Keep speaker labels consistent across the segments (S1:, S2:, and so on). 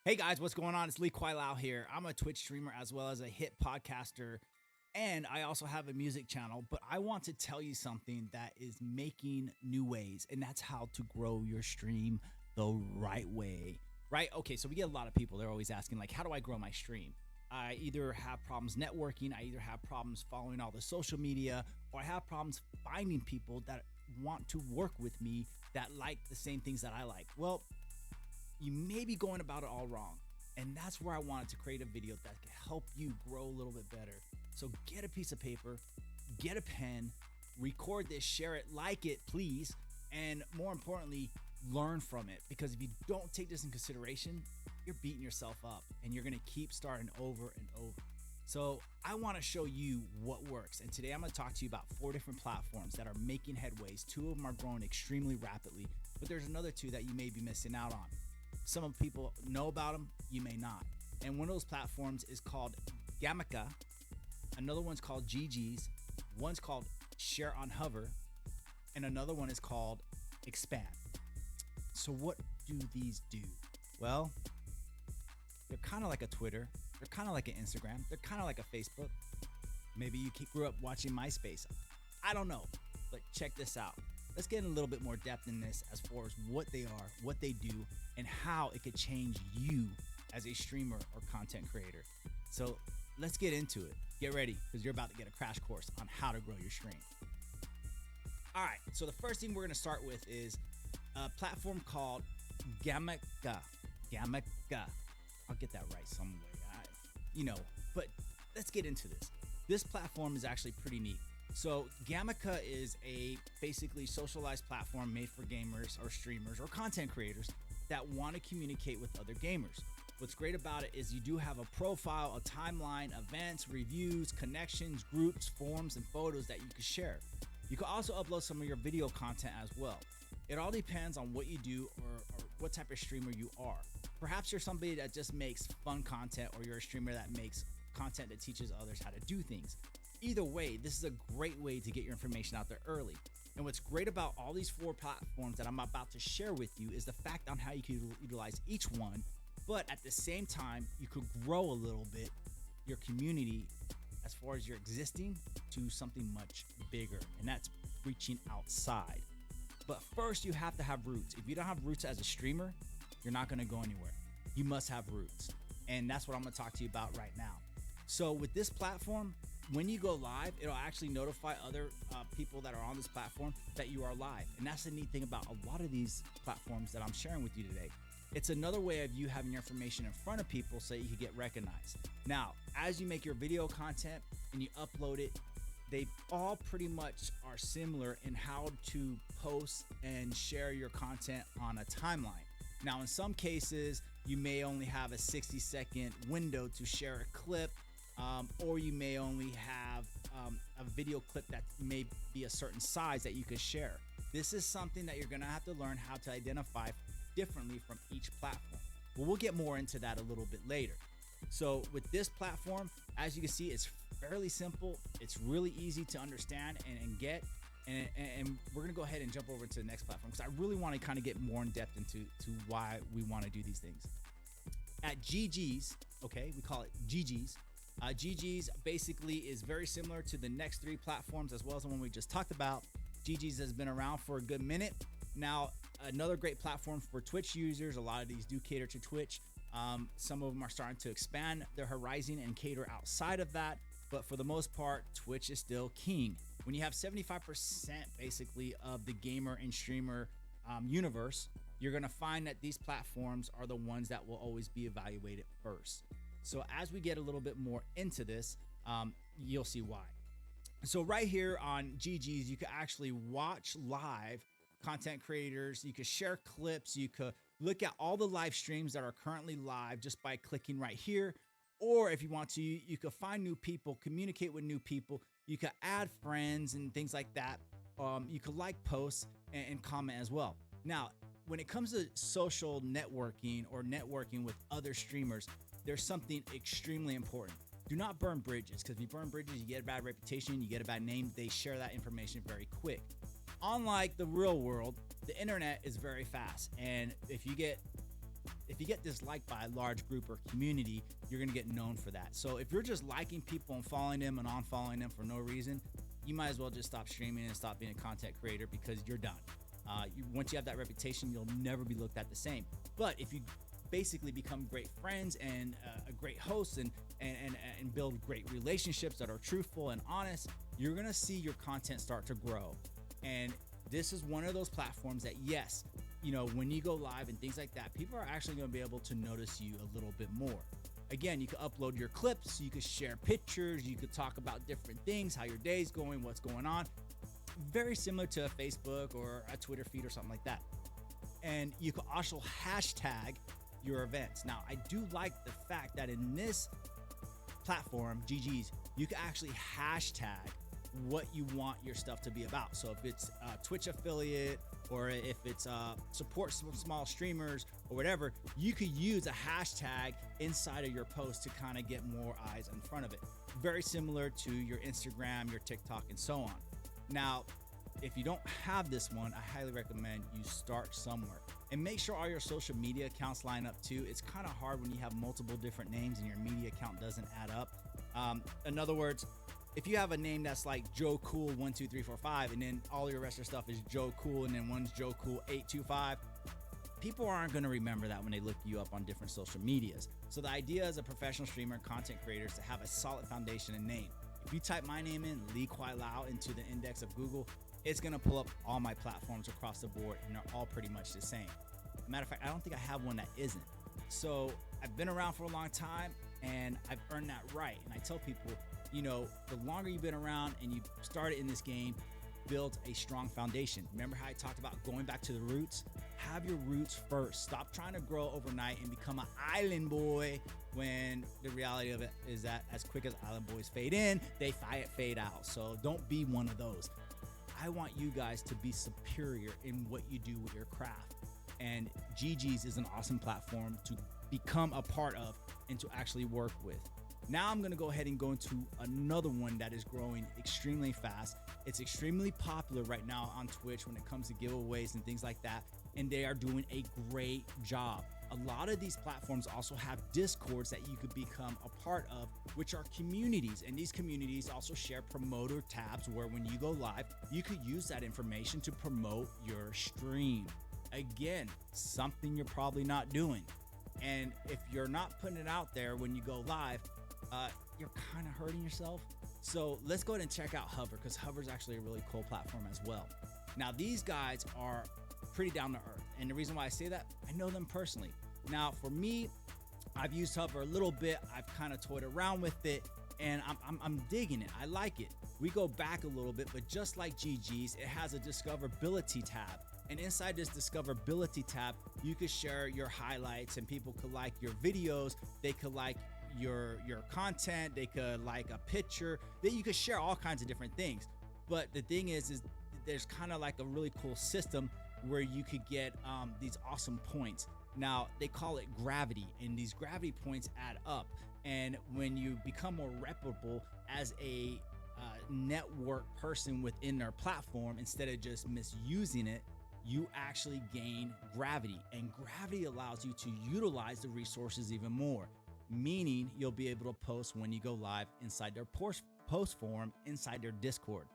S1: Hey guys, what's going on? It's LiKwaiLao here. I'm a Twitch streamer as well as a hit podcaster, and I also have a music channel, but I want to tell you something that is making new ways, and that's how to grow your stream the right way, right? Okay, so we get a lot of people, they're always asking, like, how do I grow my stream? I either have problems networking, I either have problems following all the social media, or I have problems finding people that want to work with me that like the same things that I like. Well, you may be going about it all wrong. And that's where I wanted to create a video that can help you grow a little bit better. So get a piece of paper, get a pen, record this, share it, like it, please. And more importantly, learn from it. Because if you don't take this in consideration, you're beating yourself up and you're gonna keep starting over and over. So I wanna show you what works. And today I'm gonna talk to you about 4 different platforms that are making headways. 2 of them are growing extremely rapidly, but there's another 2 that you may be missing out on. Some people know about them, you may not. And one of those platforms is called Gamaka. Another one's called Gigas. One's called Share on Hover. And another one is called Expand. So what do these do? Well, they're kind of like a Twitter. They're kind of like an Instagram. They're kind of like a Facebook. Maybe you grew up watching MySpace. I don't know, but check this out. Let's get in a little bit more depth in this as far as what they are, what they do, and how it could change you as a streamer or content creator. So let's get into it. Get ready, because you're about to get a crash course on how to grow your stream. All right, so the first thing we're gonna start with is a platform called Gamaka. Gamaka. I'll get that right some way, but let's get into this. This platform is actually pretty neat. So Gamaka is a basically socialized platform made for gamers or streamers or content creators that want to communicate with other gamers. What's great about it is you do have a profile, a timeline, events, reviews, connections, groups, forums, and photos that you can share. You can also upload some of your video content as well. It all depends on what you do or what type of streamer you are. Perhaps you're somebody that just makes fun content, or you're a streamer that makes content that teaches others how to do things. Either way, this is a great way to get your information out there early. And what's great about all these 4 platforms that I'm about to share with you is the fact on how you can utilize each one, but at the same time, you could grow a little bit your community as far as your existing to something much bigger, and that's reaching outside. But first, you have to have roots. If you don't have roots as a streamer, you're not gonna go anywhere. You must have roots. And that's what I'm gonna talk to you about right now. So with this platform, when you go live, it'll actually notify other people that are on this platform that you are live. And that's the neat thing about a lot of these platforms that I'm sharing with you today. It's another way of you having your information in front of people so you can get recognized. Now, as you make your video content and you upload it, they all pretty much are similar in how to post and share your content on a timeline. Now, in some cases, you may only have a 60-second window to share a clip, or you may only have a video clip that may be a certain size that you could share. This is something that you're gonna have to learn how to identify differently from each platform. But we'll get more into that a little bit later. So with this platform, as you can see, it's fairly simple. It's really easy to understand and get. And we're gonna go ahead and jump over to the next platform because I really want to kind of get more in depth into why we want to do these things. At GG's, okay, we call it GG's. GG's basically is very similar to the next 3 platforms as well as the one we just talked about. GG's has been around for a good minute. Now, another great platform for Twitch users. A lot of these do cater to Twitch. Some of them are starting to expand their horizon and cater outside of that. But for the most part, Twitch is still king. When you have 75% basically of the gamer and streamer universe, you're gonna find that these platforms are the ones that will always be evaluated first. So as we get a little bit more into this, you'll see why. So right here on GG's, you can actually watch live content creators. You can share clips. You could look at all the live streams that are currently live just by clicking right here. Or if you want to, you could find new people, communicate with new people. You could add friends and things like that. You could like posts and comment as well. Now, when it comes to social networking or networking with other streamers, there's something extremely important. Do not burn bridges, because if you burn bridges, you get a bad reputation, you get a bad name. They share that information very quick. Unlike the real world, the internet is very fast. And if you get if you get disliked by a large group or community, you're going to get known for that. So if you're just liking people and following them and unfollowing them for no reason, you might as well just stop streaming and stop being a content creator, because you're done. Once you have that reputation, you'll never be looked at the same. But if you basically become great friends and a great host and build great relationships that are truthful and honest, you're going to see your content start to grow. And this is one of those platforms that, yes, you know, when you go live and things like that, people are actually going to be able to notice you a little bit more. Again, you can upload your clips, you could share pictures, you could talk about different things, how your day's going, what's going on. Very similar to a Facebook or a Twitter feed or something like that. And you can also hashtag your events. Now, I do like the fact that in this platform, GG's, you can actually hashtag what you want your stuff to be about. So if it's a Twitch affiliate, or if it's support small streamers or whatever, you could use a hashtag inside of your post to kind of get more eyes in front of it. Very similar to your Instagram, your TikTok, and so on. Now, if you don't have this one, I highly recommend you start somewhere. And make sure all your social media accounts line up too. It's kind of hard when you have multiple different names and your media account doesn't add up. In other words, if you have a name that's like Joe Cool 12345, and then all your rest of stuff is Joe Cool, and then one's Joe Cool 825, people aren't going to remember that when they look you up on different social medias. So the idea as a professional streamer and content creator is to have a solid foundation and name. If you type my name in, LiKwaiLao, into the index of Google, it's going to pull up all my platforms across the board, and they're all pretty much the same. Matter of fact, I don't think I have one that isn't. So I've been around for a long time, and I've earned that right. And I tell people, you know, the longer you've been around and you started in this game, build a strong foundation. Remember how I talked about going back to the roots? Have your roots first. Stop trying to grow overnight and become an island boy, when the reality of it is that as quick as island boys fade in, they fade out. So don't be one of those. I want you guys to be superior in what you do with your craft. And GG's is an awesome platform to become a part of and to actually work with. Now I'm going to go ahead and go into another one that is growing extremely fast. It's extremely popular right now on Twitch when it comes to giveaways and things like that, and they are doing a great job. A lot of these platforms also have Discords that you could become a part of, which are communities, and these communities also share promoter tabs where when you go live, you could use that information to promote your stream. Again, something you're probably not doing. And if you're not putting it out there when you go live, you're kind of hurting yourself. So let's go ahead and check out Hover, because Hover is actually a really cool platform as well. Now, these guys are pretty down to earth. And the reason why I say that, I know them personally. Now, for me, I've used Hover a little bit. I've kind of toyed around with it, and I'm digging it. I like it. We go back a little bit, but just like GG's, it has a discoverability tab. And inside this discoverability tab, you could share your highlights, and people could like your videos. They could like your content. They could like a picture. That you could share all kinds of different things. But the thing is there's kind of like a really cool system where you could get these awesome points. Now, they call it gravity, and these gravity points add up. And when you become more reputable as a network person within their platform, instead of just misusing it, you actually gain gravity. And gravity allows you to utilize the resources even more, meaning you'll be able to post when you go live inside their post forum, inside their Discord.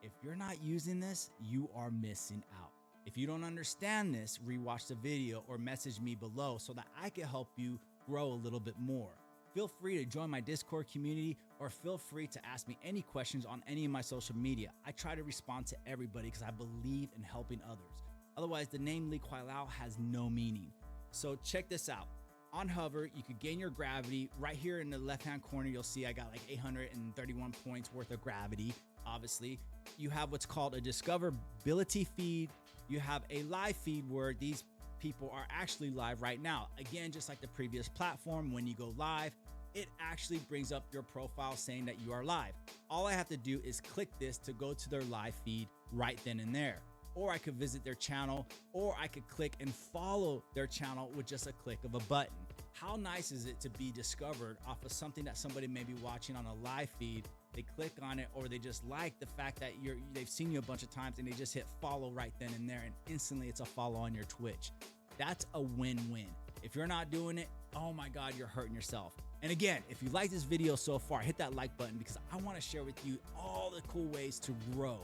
S1: If you're not using this, you are missing out. If you don't understand this, rewatch the video or message me below so that I can help you grow a little bit more. Feel free to join my Discord community, or feel free to ask me any questions on any of my social media. I try to respond to everybody because I believe in helping others. Otherwise, the name LiKwaiLao has no meaning. So check this out. On Hover, you could gain your gravity. Right here in the left-hand corner, you'll see I got like 831 points worth of gravity, obviously. You have what's called a discoverability feed. You have a live feed where these people are actually live right now. Again, just like the previous platform, when you go live, it actually brings up your profile saying that you are live. All I have to do is click this to go to their live feed right then and there. Or I could visit their channel, or I could click and follow their channel with just a click of a button. How nice is it to be discovered off of something that somebody may be watching on a live feed? They click on it, or they just like the fact that they've seen you a bunch of times, and they just hit follow right then and there, and instantly it's a follow on your Twitch. That's a win-win. If you're not doing it, oh my God, you're hurting yourself. And again, if you like this video so far, hit that like button because I want to share with you all the cool ways to grow.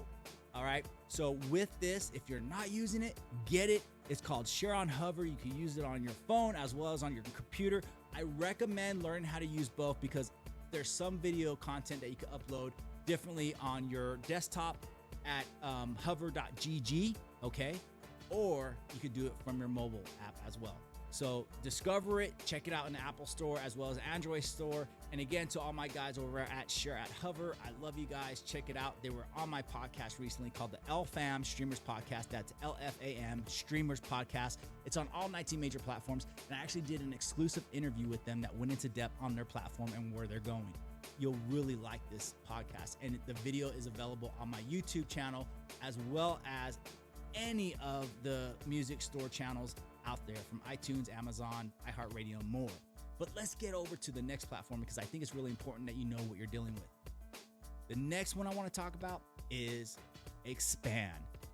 S1: All right. So with this, if you're not using it, get it. It's called Share on Hover. You can use it on your phone as well as on your computer. I recommend learning how to use both because there's some video content that you can upload differently on your desktop at hover.gg, okay? Or you could do it from your mobile app as well. So discover it, check it out in the Apple Store as well as Android Store. And again, to all my guys over at Share at Hover, I love you guys. Check it out. They were on my podcast recently called the LFAM Streamers Podcast. That's LFAM Streamers Podcast. It's on all 19 major platforms. And I actually did an exclusive interview with them that went into depth on their platform and where they're going. You'll really like this podcast. And the video is available on my YouTube channel as well as any of the music store channels out there from iTunes, Amazon, iHeartRadio, and more. But let's get over to the next platform because I think it's really important that you know what you're dealing with. The next one I want to talk about is Expand.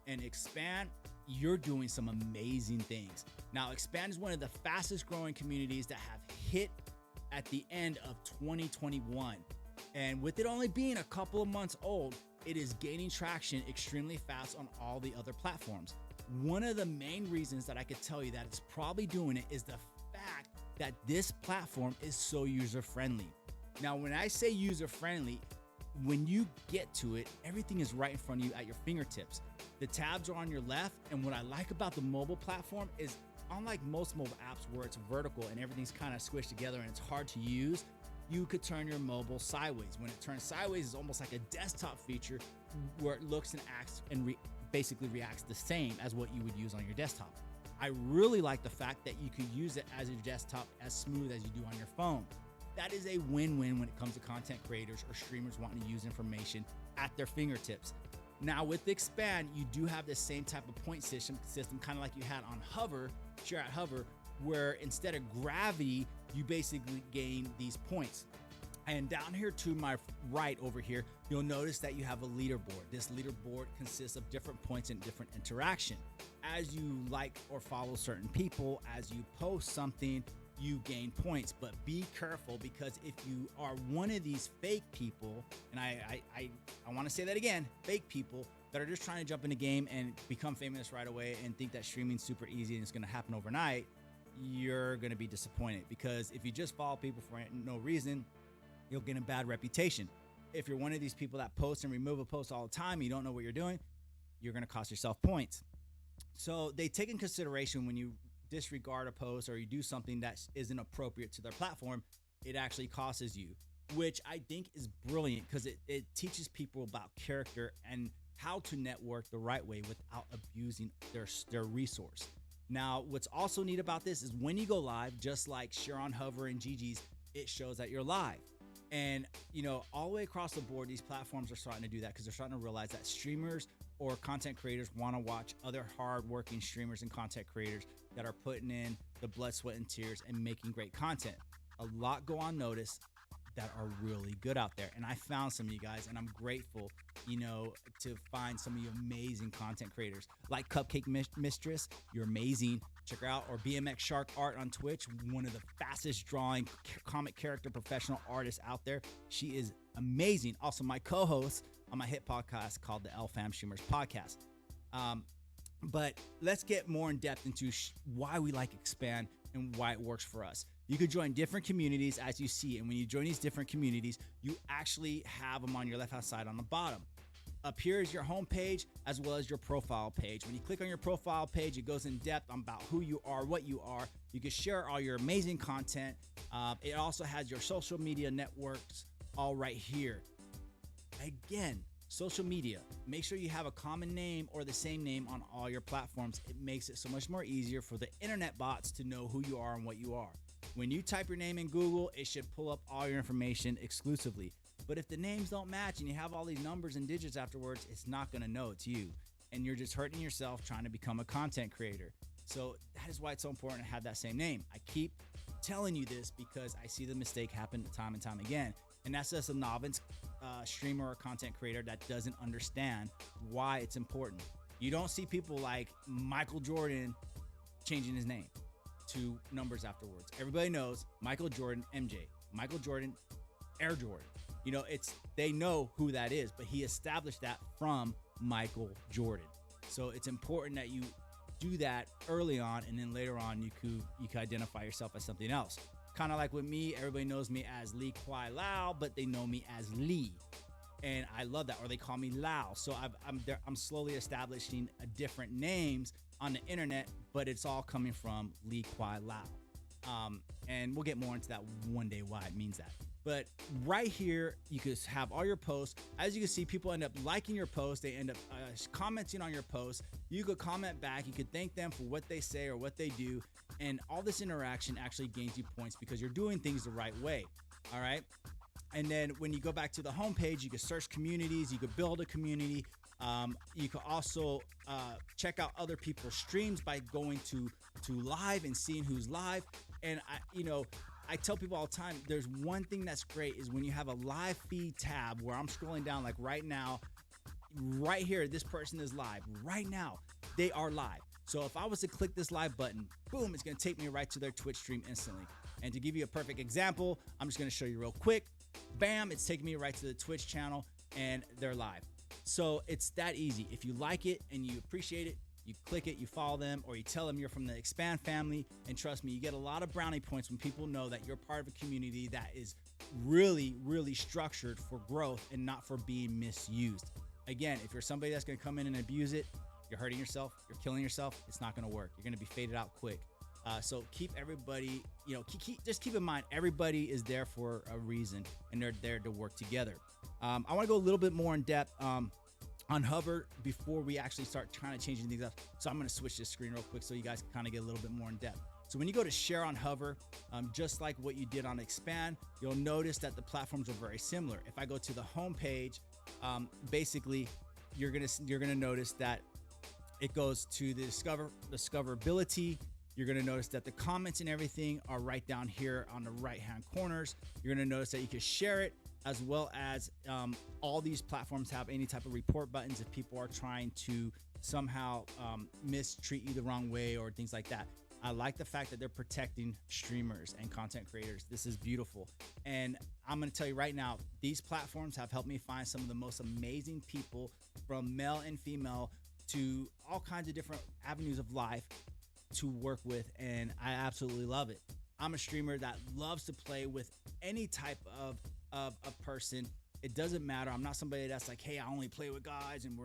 S1: And Expand, you're doing some amazing things. Now, Expand is one of the fastest growing communities that have hit at the end of 2021. And with it only being a couple of months old, it is gaining traction extremely fast on all the other platforms. One of the main reasons that I could tell you that it's probably doing it is the fact that this platform is so user-friendly. Now, when I say user-friendly, when you get to it, everything is right in front of you at your fingertips. The tabs are on your left, and what I like about the mobile platform is unlike most mobile apps where it's vertical and everything's kind of squished together and it's hard to use, you could turn your mobile sideways. When it turns sideways, it's almost like a desktop feature where it looks and acts and basically reacts the same as what you would use on your desktop. I really like the fact that you could use it as your desktop as smooth as you do on your phone. That is a win-win when it comes to content creators or streamers wanting to use information at their fingertips. Now with Expand, you do have the same type of point system kind of like you had on Hover, Share at Hover, where instead of gravity, you basically gain these points. And down here to my right over here, you'll notice that you have a leaderboard. This leaderboard consists of different points and different interaction. As you like or follow certain people, as you post something, you gain points. But be careful because if you are one of these fake people, and I want to say that again, fake people that are just trying to jump in the game and become famous right away and think that streaming's super easy and it's going to happen overnight, you're going to be disappointed because if you just follow people for no reason, you'll get a bad reputation. If you're one of these people that post and remove a post all the time, you don't know what you're doing, you're going to cost yourself points. So they take in consideration when you disregard a post or you do something that isn't appropriate to their platform, it actually costs you, which I think is brilliant because it teaches people about character and how to network the right way without abusing their resource. Now, what's also neat about this is when you go live, just like Share on Hover and Gigi's, it shows that you're live. And, you know, all the way across the board, these platforms are starting to do that because they're starting to realize that streamers or content creators want to watch other hardworking streamers and content creators that are putting in the blood, sweat, and tears and making great content. A lot go unnoticed that are really good out there. And I found some of you guys, and I'm grateful, you know, to find some of you amazing content creators like Cupcake Mistress. You're amazing. Check her out. Or BMX Shark Art on Twitch, one of the fastest drawing comic character professional artists out there. She is amazing. Also, my co-host on my hit podcast called the LFAM Streamers Podcast. But let's get more in depth into why we like Expand and why it works for us. You could join different communities as you see, and when you join these different communities, you actually have them on your left-hand side on the bottom. Up here is your home page as well as your profile page. When you click on your profile page, it goes in depth on about who you are, what you are. You can share all your amazing content. It also has your social media networks all right here. Again, social media, make sure you have a common name or the same name on all your platforms. It makes it so much more easier for the internet bots to know who you are and what you are. When you type your name in Google, it should pull up all your information exclusively. But if the names don't match and you have all these numbers and digits afterwards, it's not going to know it's you. And you're just hurting yourself trying to become a content creator. So that is why it's so important to have that same name. I keep telling you this because I see the mistake happen time and time again. And that's just a novice streamer or content creator that doesn't understand why it's important. You don't see people like Michael Jordan changing his name two numbers afterwards. Everybody knows Michael Jordan, MJ, Michael Jordan, Air Jordan. You know, they know who that is, but he established that from Michael Jordan. So it's important that you do that early on, and then later on you could identify yourself as something else. Kind of like with me, everybody knows me as LiKwaiLao, but they know me as Lee. And I love that, or they call me Lao. So I'm slowly establishing different names on the internet, but it's all coming from LiKwaiLao. And we'll get more into that one day, why it means that. But right here, you could have all your posts. As you can see, people end up liking your post. They end up commenting on your post. You could comment back. You could thank them for what they say or what they do. And all this interaction actually gains you points because you're doing things the right way. All right. And then when you go back to the homepage, you can search communities. You could build a community. You can also check out other people's streams by going to live and seeing who's live. And I tell people all the time, there's one thing that's great is when you have a live feed tab where I'm scrolling down, like right now, right here, this person is live. Right now, they are live. So if I was to click this live button, boom, it's going to take me right to their Twitch stream instantly. And to give you a perfect example, I'm just going to show you real quick. Bam, it's taking me right to the Twitch channel and they're live. So it's that easy. If you like it and you appreciate it, you click it, you follow them, or you tell them you're from the Expand family. And trust me, you get a lot of brownie points when people know that you're part of a community that is really, really structured for growth and not for being misused. Again, if you're somebody that's going to come in and abuse it, you're hurting yourself, you're killing yourself, it's not going to work. You're going to be faded out quick. So keep everybody, just keep in mind, everybody is there for a reason and they're there to work together. I want to go a little bit more in depth on Hover before we actually start trying to change things up. So I'm going to switch this screen real quick so you guys can kind of get a little bit more in depth. So when you go to share on Hover, just like what you did on Expand, you'll notice that the platforms are very similar. If I go to the home page, basically you're gonna notice that it goes to the discoverability. You're gonna notice that the comments and everything are right down here on the right-hand corners. You're gonna notice that you can share it, as well as all these platforms have any type of report buttons if people are trying to somehow mistreat you the wrong way or things like that. I like the fact that they're protecting streamers and content creators. This is beautiful. And I'm going to tell you right now, these platforms have helped me find some of the most amazing people, from male and female to all kinds of different avenues of life to work with. And I absolutely love it. I'm a streamer that loves to play with any type of a person. It doesn't matter. I'm not somebody that's like, hey, I only play with guys, and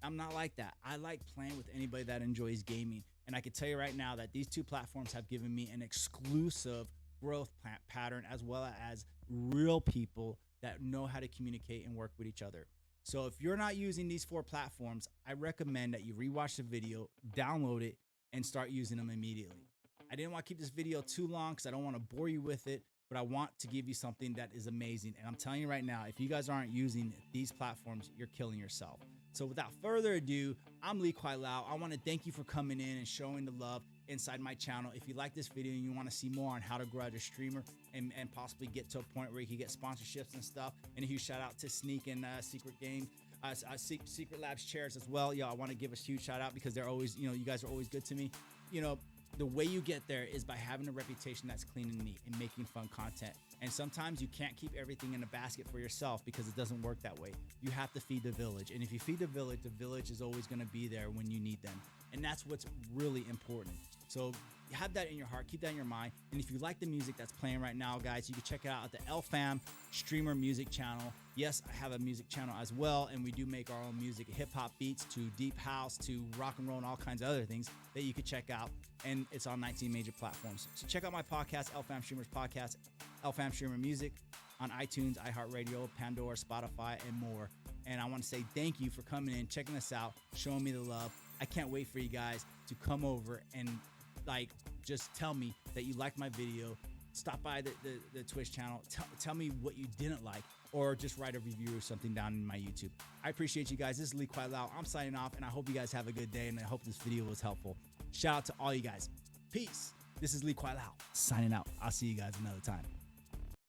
S1: I'm not like that. I like playing with anybody that enjoys gaming. And I can tell you right now that these two platforms have given me an exclusive growth pattern, as well as real people that know how to communicate and work with each other. So if you're not using these 4 platforms, I recommend that you rewatch the video, download it, and start using them immediately. I didn't want to keep this video too long because I don't want to bore you with it, but I want to give you something that is amazing. And I'm telling you right now, if you guys aren't using these platforms, you're killing yourself. So without further ado, I'm LiKwaiLao. I want to thank you for coming in and showing the love inside my channel. If you like this video and you want to see more on how to grow as a streamer and possibly get to a point where you can get sponsorships and stuff, and a huge shout out to Sneak and Secret Game, Secret Labs chairs as well. I want to give a huge shout out because they're always, you guys are always good to me. The way you get there is by having a reputation that's clean and neat and making fun content. And sometimes you can't keep everything in a basket for yourself because it doesn't work that way. You have to feed the village. And if you feed the village is always going to be there when you need them. And that's what's really important. So have that in your heart, keep that in your mind. And if you like the music that's playing right now, guys, you can check it out at the LFam streamer music channel. Yes, I have a music channel as well, and we do make our own music, hip-hop beats to deep house to rock and roll and all kinds of other things that you can check out. And it's on 19 major platforms. So check out my podcast, LFam Streamers Podcast, LFam Streamer Music, on iTunes, iHeartRadio, Pandora, Spotify, and more. And I want to say thank you for coming in, checking us out, showing me the love. I can't wait for you guys to come over and just tell me that you liked my video. Stop by the Twitch channel. Tell me what you didn't like, or just write a review or something down in my YouTube. I appreciate you guys. This is LiKwaiLao. I'm signing off, and I hope you guys have a good day, and I hope this video was helpful. Shout out to all you guys. Peace. This is LiKwaiLao signing out. I'll see you guys another time.